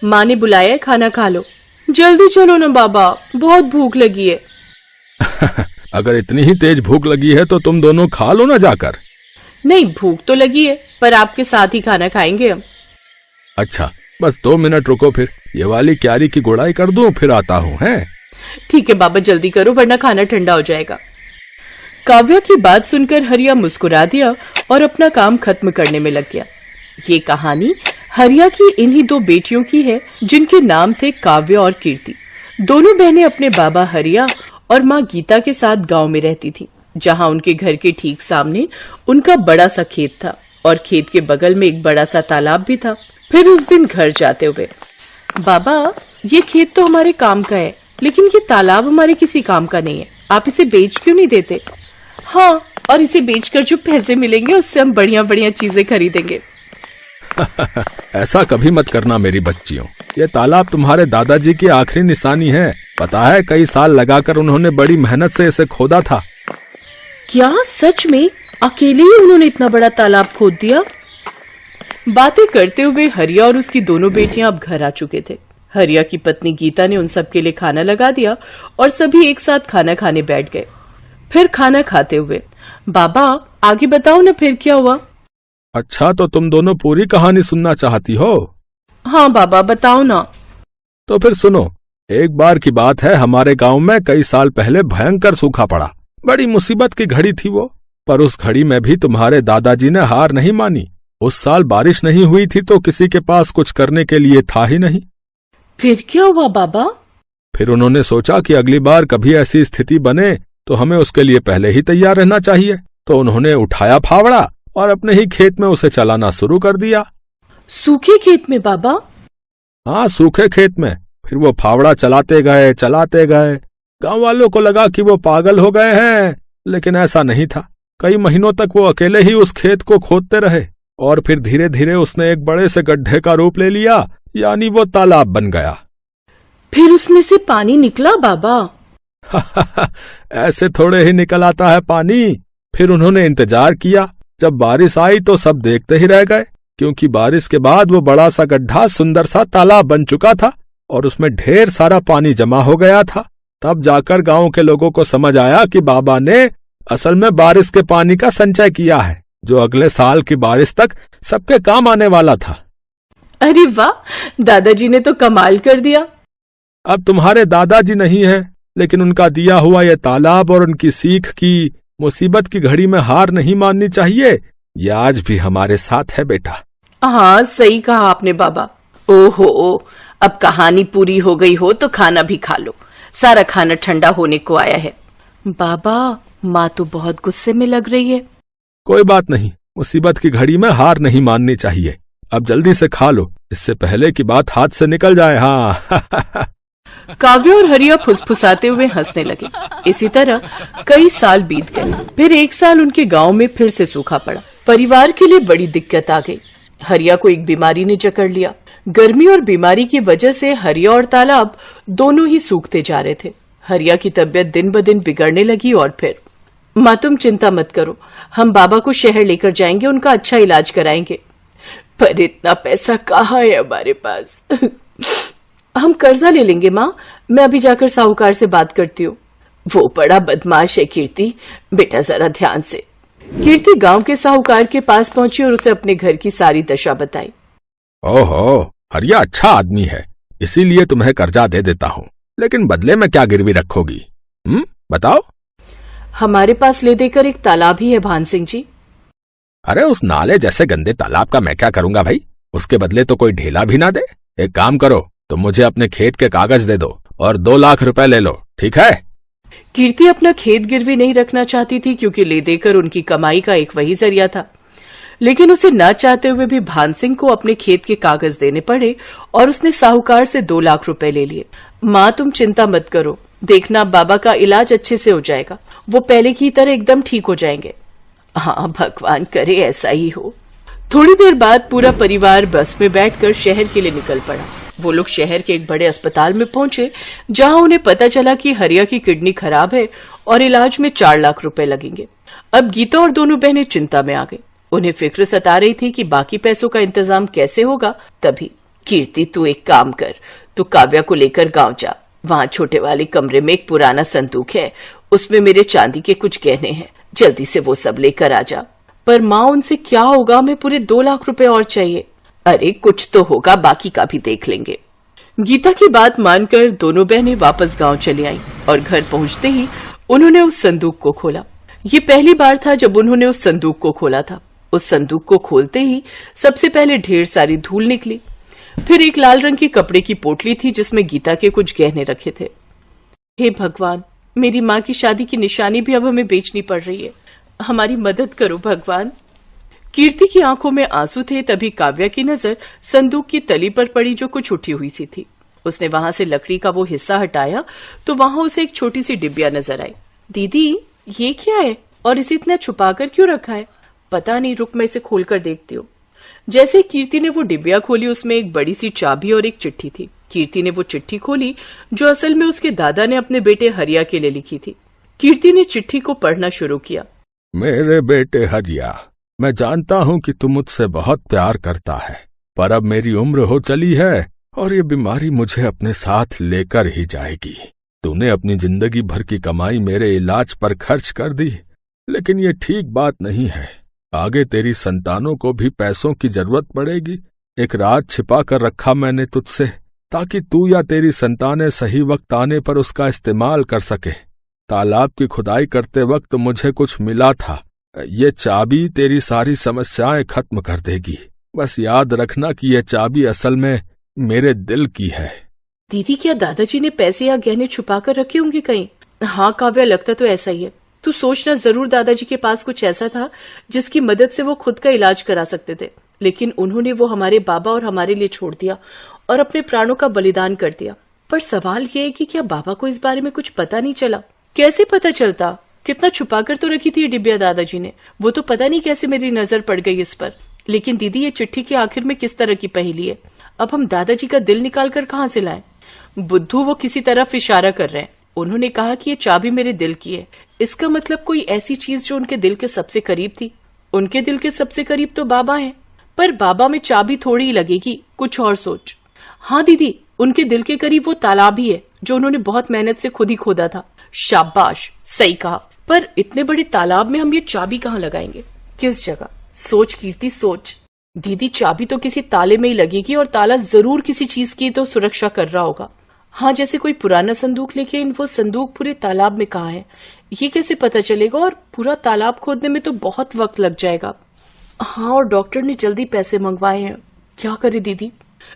माँ ने बुलाया है, खाना खा लो। जल्दी चलो ना बाबा, बहुत भूख लगी है। अगर इतनी ही तेज भूख लगी है तो तुम दोनों खा लो ना जाकर। नहीं, भूख तो लगी है, पर आपके साथ ही खाना खाएंगे हम। अच्छा, बस 2 मिनट रुको, फिर ये वाली क्यारी की गुड़ाई कर दूं, फिर आता हूँ। हैं? ठीक है बाबा, जल्दी करो वरना खाना ठंडा हो जाएगा। काव्या की बात सुनकर हरिया मुस्कुरा दिया और अपना काम खत्म करने में लग गया। ये कहानी हरिया की इन्हीं 2 बेटियों की है जिनके नाम थे काव्या और कीर्ति। दोनों बहनें अपने बाबा हरिया और माँ गीता के साथ गांव में रहती थी, जहां उनके घर के ठीक सामने उनका बड़ा सा खेत था और खेत के बगल में एक बड़ा सा तालाब भी था। फिर उस दिन घर जाते हुए, बाबा ये खेत तो हमारे काम का है, लेकिन ये तालाब हमारे किसी काम का नहीं है, आप इसे बेच क्यों नहीं देते? हाँ, और इसे बेचकर जो पैसे मिलेंगे उससे हम बढ़िया बढ़िया चीजें खरीदेंगे। ऐसा कभी मत करना मेरी बच्चियों, ये तालाब तुम्हारे दादाजी की आखिरी निशानी है। पता है, कई साल लगाकर उन्होंने बड़ी मेहनत से इसे खोदा था। क्या सच में अकेले ही उन्होंने इतना बड़ा तालाब खोद दिया? बातें करते हुए हरिया और उसकी दोनों बेटियां अब घर आ चुके थे। हरिया की पत्नी गीता ने उन सबके लिए खाना लगा दिया और सभी एक साथ खाना खाने बैठ गए। फिर खाना खाते हुए, बाबा आगे बताओ ना फिर क्या हुआ? अच्छा, तो तुम दोनों पूरी कहानी सुनना चाहती हो? हाँ बाबा, बताओ ना। तो फिर सुनो। एक बार की बात है, हमारे गांव में कई साल पहले भयंकर सूखा पड़ा। बड़ी मुसीबत की घड़ी थी वो, पर उस घड़ी में भी तुम्हारे दादाजी ने हार नहीं मानी। उस साल बारिश नहीं हुई थी तो किसी के पास कुछ करने के लिए था ही नहीं। फिर क्या हुआ बाबा? फिर उन्होंने सोचा कि अगली बार कभी ऐसी स्थिति बने तो हमें उसके लिए पहले ही तैयार रहना चाहिए। तो उन्होंने उठाया फावड़ा और अपने ही खेत में उसे चलाना शुरू कर दिया। सूखे खेत में बाबा? हाँ, सूखे खेत में। फिर वो फावड़ा चलाते गए। गांव वालों को लगा कि वो पागल हो गए हैं, लेकिन ऐसा नहीं था। कई महीनों तक वो अकेले ही उस खेत को खोदते रहे और फिर धीरे धीरे उसने एक बड़े से गड्ढे का रूप ले लिया, यानी वो तालाब बन गया। फिर उसमें से पानी निकला बाबा? ऐसे थोड़े ही निकल आता है पानी। फिर उन्होंने इंतजार किया। जब बारिश आई तो सब देखते ही रह गए, क्योंकि बारिश के बाद वो बड़ा सा गड्ढा सुंदर सा तालाब बन चुका था और उसमें ढेर सारा पानी जमा हो गया था। तब जाकर गांव के लोगों को समझ आया कि बाबा ने असल में बारिश के पानी का संचय किया है, जो अगले साल की बारिश तक सबके काम आने वाला था। अरे वाह, दादाजी ने तो कमाल कर दिया। अब तुम्हारे दादाजी नहीं है, लेकिन उनका दिया हुआ ये तालाब और उनकी सीख की मुसीबत की घड़ी में हार नहीं माननी चाहिए, ये आज भी हमारे साथ है बेटा। हाँ, सही कहा आपने बाबा। ओहो, अब कहानी पूरी हो गई हो तो खाना भी खा लो, सारा खाना ठंडा होने को आया है। बाबा, माँ तो बहुत गुस्से में लग रही है। कोई बात नहीं, मुसीबत की घड़ी में हार नहीं माननी चाहिए। अब जल्दी से खा लो, इससे पहले की बात हाथ से निकल जाए। हाँ। काव्या और हरिया फुसफुसाते हुए हंसने लगे। इसी तरह कई साल बीत गए। फिर एक साल उनके गांव में फिर से सूखा पड़ा। परिवार के लिए बड़ी दिक्कत आ गई। हरिया को एक बीमारी ने जकड़ लिया। गर्मी और बीमारी की वजह से हरिया और तालाब दोनों ही सूखते जा रहे थे। हरिया की तबीयत दिन ब दिन बिगड़ने लगी और फिर, माँ तुम चिंता मत करो, हम बाबा को शहर लेकर जाएंगे, उनका अच्छा इलाज कराएंगे। पर इतना पैसा कहाँ है हमारे पास? हम कर्जा ले लेंगे माँ, मैं अभी जाकर साहूकार से बात करती हूँ। वो बड़ा बदमाश है कीर्ति, बेटा जरा ध्यान से। कीर्ति गांव के साहूकार के पास पहुंची और उसे अपने घर की सारी दशा बताई। ओहो, हरिया अच्छा आदमी है, इसीलिए तुम्हें कर्जा दे देता हूँ, लेकिन बदले में क्या गिरवी रखोगी? बताओ। हमारे पास ले देकर एक तालाब ही है भान सिंह जी। अरे उस नाले जैसे गंदे तालाब का मैं क्या करूंगा भाई? उसके बदले तो कोई ढेला भी ना दे। एक काम करो, तुम मुझे अपने खेत के कागज दे दो और 2 लाख रुपए ले लो, ठीक है? कीर्ति अपना खेत गिरवी नहीं रखना चाहती थी, क्योंकि ले देकर उनकी कमाई का एक वही जरिया था। लेकिन उसे न चाहते हुए भी भान सिंह को अपने खेत के कागज देने पड़े और उसने साहूकार से 2 लाख रुपए ले लिए। माँ तुम चिंता मत करो, देखना बाबा का इलाज अच्छे से हो जाएगा, वो पहले की तरह एकदम ठीक हो जाएंगे। हाँ, भगवान करे ऐसा ही हो। थोड़ी देर बाद पूरा परिवार बस में बैठकर शहर के लिए निकल पड़ा। वो लोग शहर के एक बड़े अस्पताल में पहुंचे, जहां उन्हें पता चला कि हरिया की किडनी खराब है और इलाज में 4 लाख रुपए लगेंगे। अब गीता और दोनों बहनें चिंता में आ गई। उन्हें फिक्र सता रही थी कि बाकी पैसों का इंतजाम कैसे होगा। तभी कीर्ति तू एक काम कर, तू काव्या को लेकर गांव जा। वहां छोटे वाले कमरे में एक पुराना संदूक है, उसमें मेरे चांदी के कुछ गहने हैं, जल्दी से वो सब लेकर आ जा। पर माँ उनसे क्या होगा, हमें पूरे 2 लाख रुपए और चाहिए। अरे कुछ तो होगा, बाकी का भी देख लेंगे। गीता की बात मानकर दोनों बहनें वापस गांव चली आईं और घर पहुंचते ही उन्होंने उस संदूक को खोला। ये पहली बार था जब उन्होंने उस संदूक को खोला था। उस संदूक को खोलते ही सबसे पहले ढेर सारी धूल निकली। फिर एक लाल रंग के कपड़े की पोटली थी जिसमें गीता के कुछ गहने रखे थे। हे भगवान, मेरी माँ की शादी की निशानी भी अब हमें बेचनी पड़ रही है, हमारी मदद करो भगवान। कीर्ति की आंखों में आंसू थे। तभी काव्या की नजर संदूक की तली पर पड़ी जो कुछ उठी हुई सी थी। उसने वहां से लकड़ी का वो हिस्सा हटाया तो वहां उसे एक छोटी सी डिबिया नजर आई। दीदी ये क्या है और इसे इतना छुपाकर क्यों रखा है? पता नहीं, रुक मैं इसे खोलकर देखती हूँ। जैसे कीर्ति ने वो डिबिया खोली उसमें एक बड़ी सी चाबी और एक चिट्ठी थी। कीर्ति ने वो चिट्ठी खोली जो असल में उसके दादा ने अपने बेटे हरिया के लिए लिखी थी। कीर्ति ने चिट्ठी को पढ़ना शुरू किया। मेरे बेटे हरिया, मैं जानता हूँ कि तू मुझसे बहुत प्यार करता है, पर अब मेरी उम्र हो चली है और ये बीमारी मुझे अपने साथ लेकर ही जाएगी। तूने अपनी जिंदगी भर की कमाई मेरे इलाज पर खर्च कर दी, लेकिन ये ठीक बात नहीं है। आगे तेरी संतानों को भी पैसों की जरूरत पड़ेगी। एक राज छिपा कर रखा मैंने तुझसे, ताकि तू या तेरी संतानें सही वक्त आने पर उसका इस्तेमाल कर सके। तालाब की खुदाई करते वक्त मुझे कुछ मिला था, ये चाबी तेरी सारी समस्याएं खत्म कर देगी। बस याद रखना कि यह चाबी असल में मेरे दिल की है। दीदी क्या दादाजी ने पैसे या गहने छुपा कर रखे होंगे कहीं? हाँ काव्या, लगता तो ऐसा ही है। तू सोचना, जरूर दादाजी के पास कुछ ऐसा था जिसकी मदद से वो खुद का इलाज करा सकते थे, लेकिन उन्होंने वो हमारे बाबा और हमारे लिए छोड़ दिया और अपने प्राणों का बलिदान कर दिया। पर सवाल ये है कि क्या बाबा को इस बारे में कुछ पता नहीं चला? कैसे पता चलता? कितना छुपाकर तो रखी थी ये डिबिया दादाजी ने। वो तो पता नहीं कैसे मेरी नजर पड़ गई इस पर। लेकिन दीदी ये चिट्ठी के आखिर में किस तरह की पहेली है? अब हम दादाजी का दिल निकाल कर कहाँ से लाएं? बुद्धू वो किसी तरफ इशारा कर रहे हैं। उन्होंने कहा कि ये चाबी मेरे दिल की है। इसका मतलब कोई ऐसी चीज जो उनके दिल के सबसे करीब थी। उनके दिल के सबसे करीब तो बाबा हैं, पर बाबा में चाबी थोड़ी ही लगेगी, कुछ और सोच। हाँ दीदी, उनके दिल के करीब वो तालाब ही है जो उन्होंने बहुत मेहनत से खुद ही खोदा था। शाबाश, सही कहा। पर इतने बड़े तालाब में हम ये चाबी कहाँ लगाएंगे? किस जगह? सोच कीर्ति, सोच। दीदी चाबी तो किसी ताले में ही लगेगी और ताला जरूर किसी चीज की तो सुरक्षा कर रहा होगा। हाँ, जैसे कोई पुराना संदूक, लेकिन वो संदूक पूरे तालाब में कहाँ है ये कैसे पता चलेगा? और पूरा तालाब खोदने में तो बहुत वक्त लग जाएगा। हाँ, और डॉक्टर ने जल्दी पैसे मंगवाए हैं। क्या करे दीदी?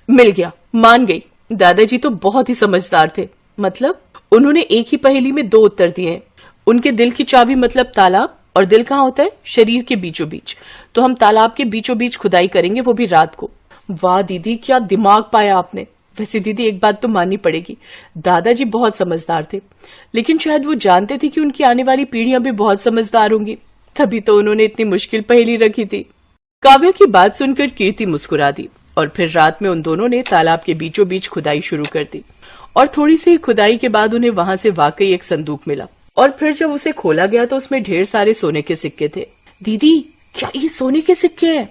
मिल गया, मान गई। दादाजी तो बहुत ही समझदार थे। मतलब उन्होंने एक ही पहेली में 2 उत्तर दिए हैं। उनके दिल की चाबी मतलब तालाब, और दिल कहाँ होता है? शरीर के बीचों बीच। तो हम तालाब के बीचों बीच खुदाई करेंगे, वो भी रात को। वाह दीदी, क्या दिमाग पाया आपने। वैसे दीदी एक बात तो माननी पड़ेगी, दादाजी बहुत समझदार थे, लेकिन शायद वो जानते थे कि उनकी आने वाली पीढ़ियां भी बहुत समझदार होंगी, तभी तो उन्होंने इतनी मुश्किल पहेली रखी थी। काव्या की बात सुनकर कीर्ति मुस्कुरा दी और फिर रात में उन दोनों ने तालाब के बीचों बीच खुदाई शुरू कर दी। और थोड़ी सी खुदाई के बाद उन्हें वहां से वाकई एक संदूक मिला, और फिर जब उसे खोला गया तो उसमें ढेर सारे सोने के सिक्के थे। दीदी क्या ये सोने के सिक्के हैं?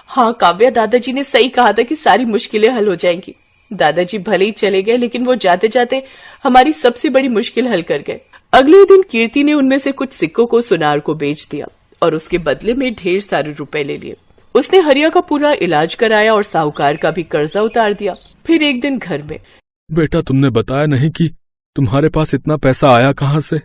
हाँ काव्या, दादाजी ने सही कहा था कि सारी मुश्किलें हल हो जाएंगी। दादाजी भले ही चले गए, लेकिन वो जाते जाते हमारी सबसे बड़ी मुश्किल हल कर गए। अगले दिन कीर्ति ने उनमें से कुछ सिक्कों को सुनार को बेच दिया और उसके बदले में ढेर सारे रुपए ले लिए। उसने हरिया का पूरा इलाज कराया और साहूकार का भी कर्जा उतार दिया। फिर एक दिन घर में, बेटा तुमने बताया नहीं कि तुम्हारे पास इतना पैसा आया कहाँ से?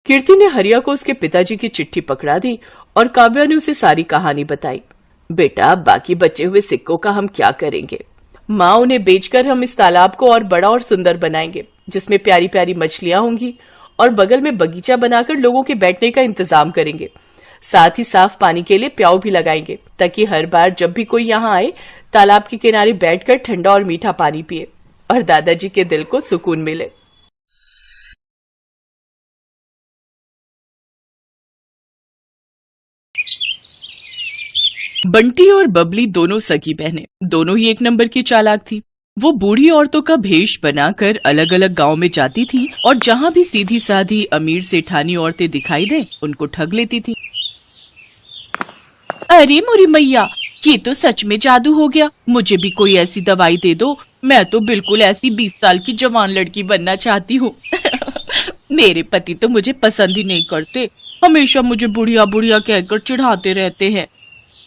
कीर्ति ने हरिया को उसके पिताजी की चिट्ठी पकड़ा दी और काव्या ने उसे सारी कहानी बताई। बेटा, बाकी बचे हुए सिक्कों का हम क्या करेंगे? माँ, उन्हें बेचकर हम इस तालाब को और बड़ा और सुंदर बनाएंगे, जिसमें प्यारी प्यारी मछलियां होंगी, और बगल में बगीचा बनाकर लोगों के बैठने का इंतजाम करेंगे। साथ ही साफ पानी के लिए प्याऊ भी लगाएंगे, ताकि हर बार जब भी कोई यहाँ आए तालाब के किनारे बैठकर ठंडा और मीठा पानी पिए और दादाजी के दिल को सुकून मिले। बंटी और बबली दोनों सगी बहनें, दोनों ही एक नंबर की चालाक थी। वो बूढ़ी औरतों का भेष बनाकर अलग अलग गांव में जाती थी और जहां भी सीधी साधी अमीर सेठानी औरतें दिखाई दे उनको ठग लेती थी। अरे मोरी मैया, ये तो सच में जादू हो गया। मुझे भी कोई ऐसी दवाई दे दो। मैं तो बिल्कुल ऐसी 20 साल की जवान लड़की बनना चाहती हूँ। मेरे पति तो मुझे पसंद ही नहीं करते, हमेशा मुझे बुढ़िया बुढ़िया कहकर चिढ़ाते रहते हैं।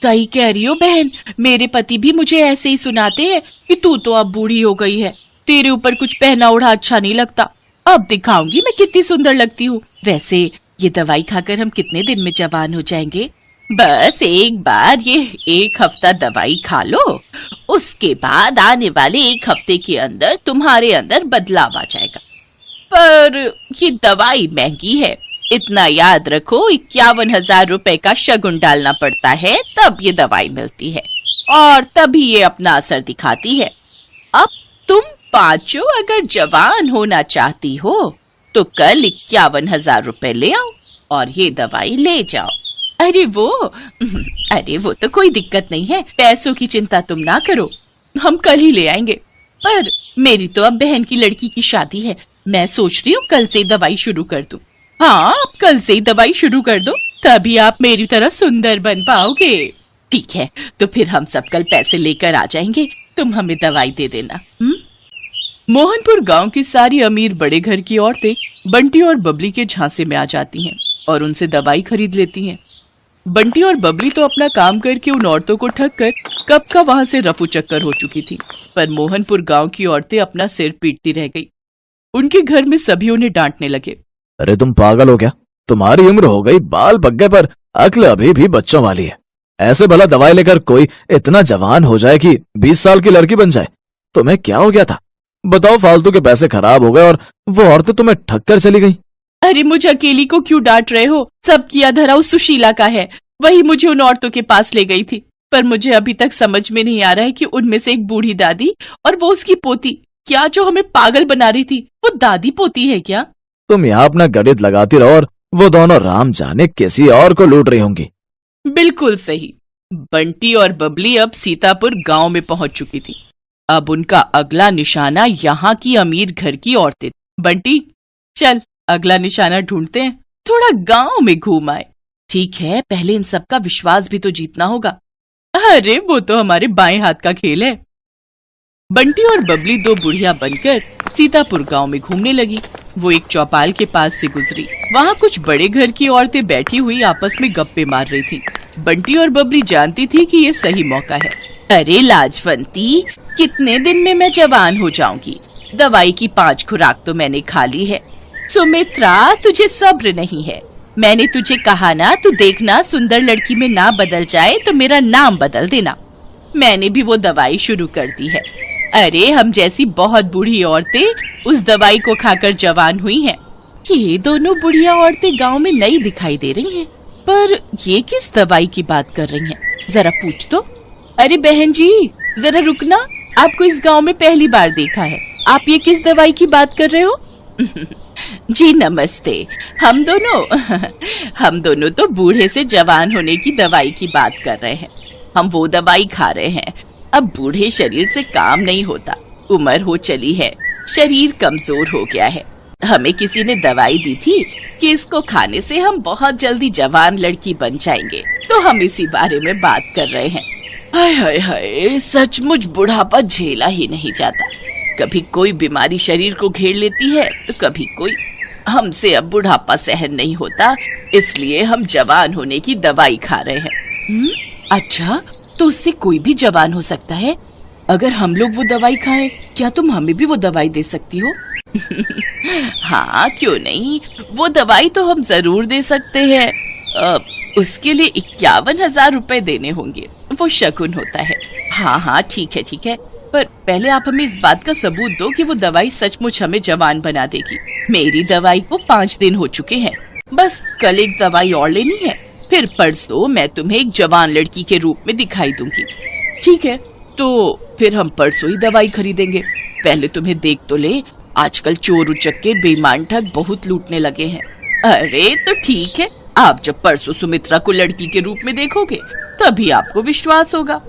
सही कह रही हो बहन, मेरे पति भी मुझे ऐसे ही सुनाते हैं कि तू तो अब बूढ़ी हो गई है, तेरे ऊपर कुछ पहना ओढ़ा अच्छा नहीं लगता। अब दिखाऊंगी मैं कितनी सुंदर लगती हूँ। वैसे ये दवाई खाकर हम कितने दिन में जवान हो जाएंगे? बस एक बार ये 1 हफ्ता दवाई खा लो, उसके बाद आने वाले 1 हफ्ते के अंदर तुम्हारे अंदर बदलाव आ जाएगा। पर ये दवाई महंगी है, इतना याद रखो, 51,000 रुपए का शगुन डालना पड़ता है तब ये दवाई मिलती है और तभी ये अपना असर दिखाती है। अब तुम पांचों अगर जवान होना चाहती हो तो कल 51,000 रुपए ले आओ और ये दवाई ले जाओ। अरे वो तो कोई दिक्कत नहीं है, पैसों की चिंता तुम ना करो, हम कल ही ले आएंगे। पर मेरी तो अब बहन की लड़की की शादी है, मैं सोच रही हूँ कल से दवाई शुरू कर दूं। हाँ, आप कल से ही दवाई शुरू कर दो, तभी आप मेरी तरह सुंदर बन पाओगे। ठीक है, तो फिर हम सब कल पैसे लेकर आ जाएंगे, तुम हमें दवाई दे देना। मोहनपुर गांव की सारी अमीर बड़े घर की औरतें बंटी और बबली के झांसे में आ जाती हैं और उनसे दवाई खरीद लेती हैं। बंटी और बबली तो अपना काम करके उन औरतों को ठग कर कब का वहां से रफू चक्कर हो चुकी थी, पर मोहनपुर गांव की औरतें अपना सिर पीटती रह गई। उनके घर में सभी उन्हें डांटने लगे। अरे तुम पागल हो क्या? तुम्हारी उम्र हो गई, बाल पक गए, पर अक्ल अभी भी बच्चों वाली है। ऐसे भला दवाई लेकर कोई इतना जवान हो जाए कि 20 साल की लड़की बन जाए? तुम्हें क्या हो गया था? बताओ, फालतू के पैसे खराब हो गए और वो औरतें तुम्हें ठग कर चली गई। अरे मुझे अकेली को क्यों डांट रहे हो? सब किया धरा उस सुशीला का है, वही मुझे उन औरतों के पास ले गई थी। पर मुझे अभी तक समझ में नहीं आ रहा है कि उनमें से एक बूढ़ी दादी और वो उसकी पोती, क्या जो हमें पागल बना रही थी वो दादी पोती है क्या? तुम यहाँ अपना गणित लगाती रहो और वो दोनों राम जाने किसी और को लूट रही होंगी। बिल्कुल सही। बंटी और बबली अब सीतापुर गांव में पहुंच चुकी थी। अब उनका अगला निशाना यहाँ की अमीर घर की औरतें। बंटी, चल अगला निशाना ढूंढते हैं, थोड़ा गांव में घूम आए। ठीक है, पहले इन सब का विश्वास भी तो जीतना होगा। अरे वो तो हमारे बाएं हाथ का खेल है। बंटी और बबली 2 बुढ़िया बनकर सीतापुर गांव में घूमने लगी। वो एक चौपाल के पास से गुजरी, वहाँ कुछ बड़े घर की औरतें बैठी हुई आपस में गप्पे मार रही थी। बंटी और बबली जानती थी कि ये सही मौका है। अरे लाजवंती, कितने दिन में मैं जवान हो जाऊंगी? दवाई की 5 खुराक तो मैंने खा ली है। सुमित्रा, तुझे सब्र नहीं है। मैंने तुझे कहा ना, तू देखना सुंदर लड़की में ना बदल जाए तो मेरा नाम बदल देना। मैंने भी वो दवाई शुरू कर दी है। अरे हम जैसी बहुत बूढ़ी औरतें उस दवाई को खाकर जवान हुई हैं। ये दोनों बुढ़िया औरतें गांव में नई दिखाई दे रही हैं, पर ये किस दवाई की बात कर रही हैं? जरा पूछ तो। अरे बहन जी, जरा रुकना, आपको इस गांव में पहली बार देखा है। आप ये किस दवाई की बात कर रहे हो? जी नमस्ते। हम दोनों तो बूढ़े से जवान होने की दवाई की बात कर रहे हैं। हम वो दवाई खा रहे हैं। अब बूढ़े शरीर से काम नहीं होता, उम्र हो चली है, शरीर कमजोर हो गया है। हमें किसी ने दवाई दी थी कि इसको खाने से हम बहुत जल्दी जवान लड़की बन जाएंगे, तो हम इसी बारे में बात कर रहे हैं। हाय हाय हाय, सचमुच बुढ़ापा झेला ही नहीं जाता। कभी कोई बीमारी शरीर को घेर लेती है तो कभी कोई। हमसे अब बुढ़ापा सहन नहीं होता, इसलिए हम जवान होने की दवाई खा रहे हैं। अच्छा, तो उससे कोई भी जवान हो सकता है? अगर हम लोग वो दवाई खाएं, क्या तुम हमें भी वो दवाई दे सकती हो? हाँ, क्यों नहीं, वो दवाई तो हम जरूर दे सकते हैं। उसके लिए 51,000 रुपए देने होंगे, वो शगुन होता है। हाँ ठीक है, पर पहले आप हमें इस बात का सबूत दो कि वो दवाई सचमुच हमें जवान बना देगी। मेरी दवाई को 5 दिन हो चुके हैं, बस कल एक दवाई और लेनी है, फिर परसों मैं तुम्हें एक जवान लड़की के रूप में दिखाई दूंगी। ठीक है, तो फिर हम परसों ही दवाई खरीदेंगे। पहले तुम्हें देख तो ले, आजकल चोर उचक्के बेईमान ठग बहुत लूटने लगे हैं। अरे तो ठीक है, आप जब परसों सुमित्रा को लड़की के रूप में देखोगे तभी आपको विश्वास होगा।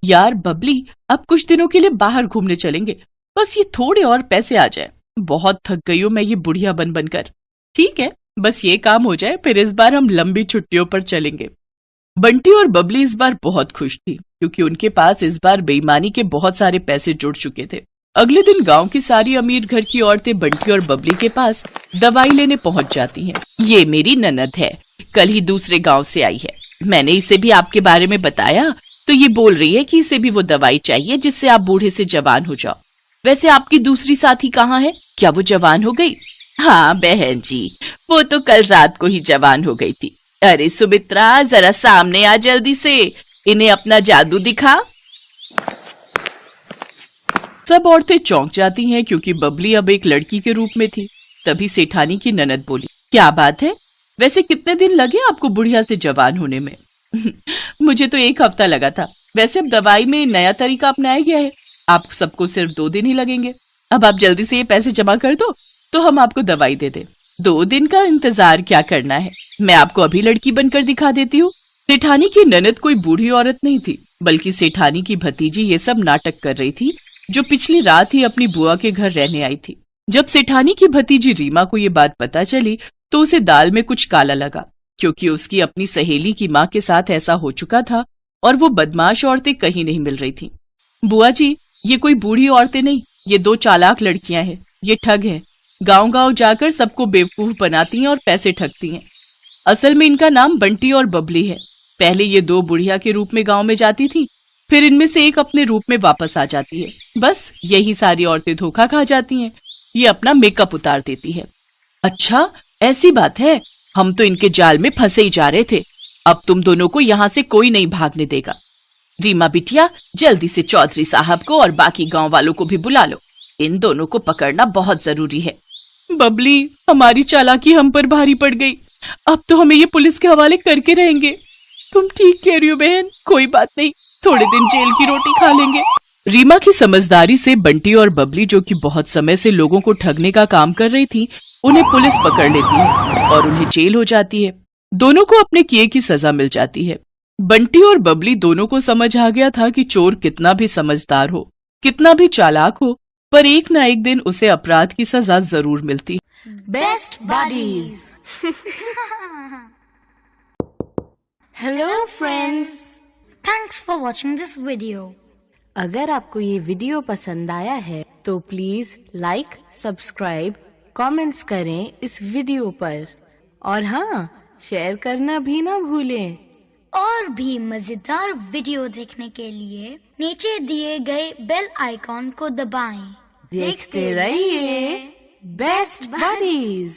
यार बबली, अब कुछ दिनों के लिए बाहर घूमने चलेंगे, बस ये थोड़े और पैसे आ जाए। बहुत थक गई हूँ मैं ये बुढ़िया बन बनकर। ठीक है, बस ये काम हो जाए, फिर इस बार हम लंबी छुट्टियों पर चलेंगे। बंटी और बबली इस बार बहुत खुश थी क्योंकि उनके पास इस बार बेईमानी के बहुत सारे पैसे जुड़ चुके थे। अगले दिन गांव की सारी अमीर घर की औरतें बंटी और बबली के पास दवाई लेने पहुंच जाती हैं। ये मेरी ननद है, कल ही दूसरे गांव से आई है। मैंने इसे भी आपके बारे में बताया तो ये बोल रही है कि इसे भी वो दवाई चाहिए जिससे आप बूढ़े से जवान हो जाओ। वैसे आपकी दूसरी साथी कहाँ है? क्या वो जवान हो गई? हाँ बहन जी, वो तो कल रात को ही जवान हो गई थी। अरे सुमित्रा, जरा सामने आ जल्दी से, इन्हें अपना जादू दिखा। सब औरतें चौंक जाती हैं क्योंकि बबली अब एक लड़की के रूप में थी। तभी सेठानी की ननद बोली, क्या बात है? वैसे कितने दिन लगे आपको बुढ़िया से जवान होने में? मुझे तो 1 हफ्ता लगा था। वैसे अब दवाई में नया तरीका अपनाया गया है, आप सबको सिर्फ 2 दिन ही लगेंगे। अब आप जल्दी से ये पैसे जमा कर दो तो हम आपको दवाई दे दें। 2 दिन का इंतजार क्या करना है, मैं आपको अभी लड़की बनकर दिखा देती हूँ। सेठानी की ननद कोई बूढ़ी औरत नहीं थी, बल्कि सेठानी की भतीजी ये सब नाटक कर रही थी, जो पिछली रात ही अपनी बुआ के घर रहने आई थी। जब सेठानी की भतीजी रीमा को ये बात पता चली तो उसे दाल में कुछ काला लगा, क्योंकि उसकी अपनी सहेली की माँ के साथ ऐसा हो चुका था और वो बदमाश औरतें कहीं नहीं मिल रही थी। बुआ जी, ये कोई बूढ़ी औरतें नहीं, ये 2 चालाक लड़कियां हैं। ये ठग हैं, गांव-गांव जाकर सबको बेवकूफ बनाती हैं और पैसे ठगती हैं। असल में इनका नाम बंटी और बबली है। पहले ये 2 बुढ़िया के रूप में गांव में जाती थी, फिर इनमें से एक अपने रूप में वापस आ जाती है। बस यही सारी औरतें धोखा खा जाती हैं। ये अपना मेकअप उतार देती है। अच्छा, ऐसी बात है, हम तो इनके जाल में फंसे ही जा रहे थे। अब तुम दोनों को यहाँ से कोई नहीं भागने देगा। रीमा बिटिया, जल्दी से चौधरी साहब को और बाकी गांव वालों को भी बुला लो, इन दोनों को पकड़ना बहुत जरूरी है। बबली, हमारी चालाकी हम पर भारी पड़ गई, अब तो हमें ये पुलिस के हवाले करके रहेंगे। तुम ठीक कह रही हो बहन, कोई बात नहीं, थोड़े दिन जेल की रोटी खा लेंगे। रीमा की समझदारी से बंटी और बबली, जो कि बहुत समय से लोगों को ठगने का काम कर रही थी, उन्हें पुलिस पकड़ लेती है और उन्हें जेल हो जाती है। दोनों को अपने किए की सजा मिल जाती है। बंटी और बबली दोनों को समझ आ गया था कि चोर कितना भी समझदार हो, कितना भी चालाक हो, पर एक ना एक दिन उसे अपराध की सजा जरूर मिलती। Best buddies. Hello friends, thanks for watching this video. अगर आपको ये वीडियो पसंद आया है तो प्लीज लाइक, सब्सक्राइब, कमेंट्स करें इस वीडियो पर, और हाँ, शेयर करना भी ना भूलें। और भी मजेदार वीडियो देखने के लिए नीचे दिए गए बेल आइकॉन को दबाएं। देखते रहिए बेस्ट बडीज।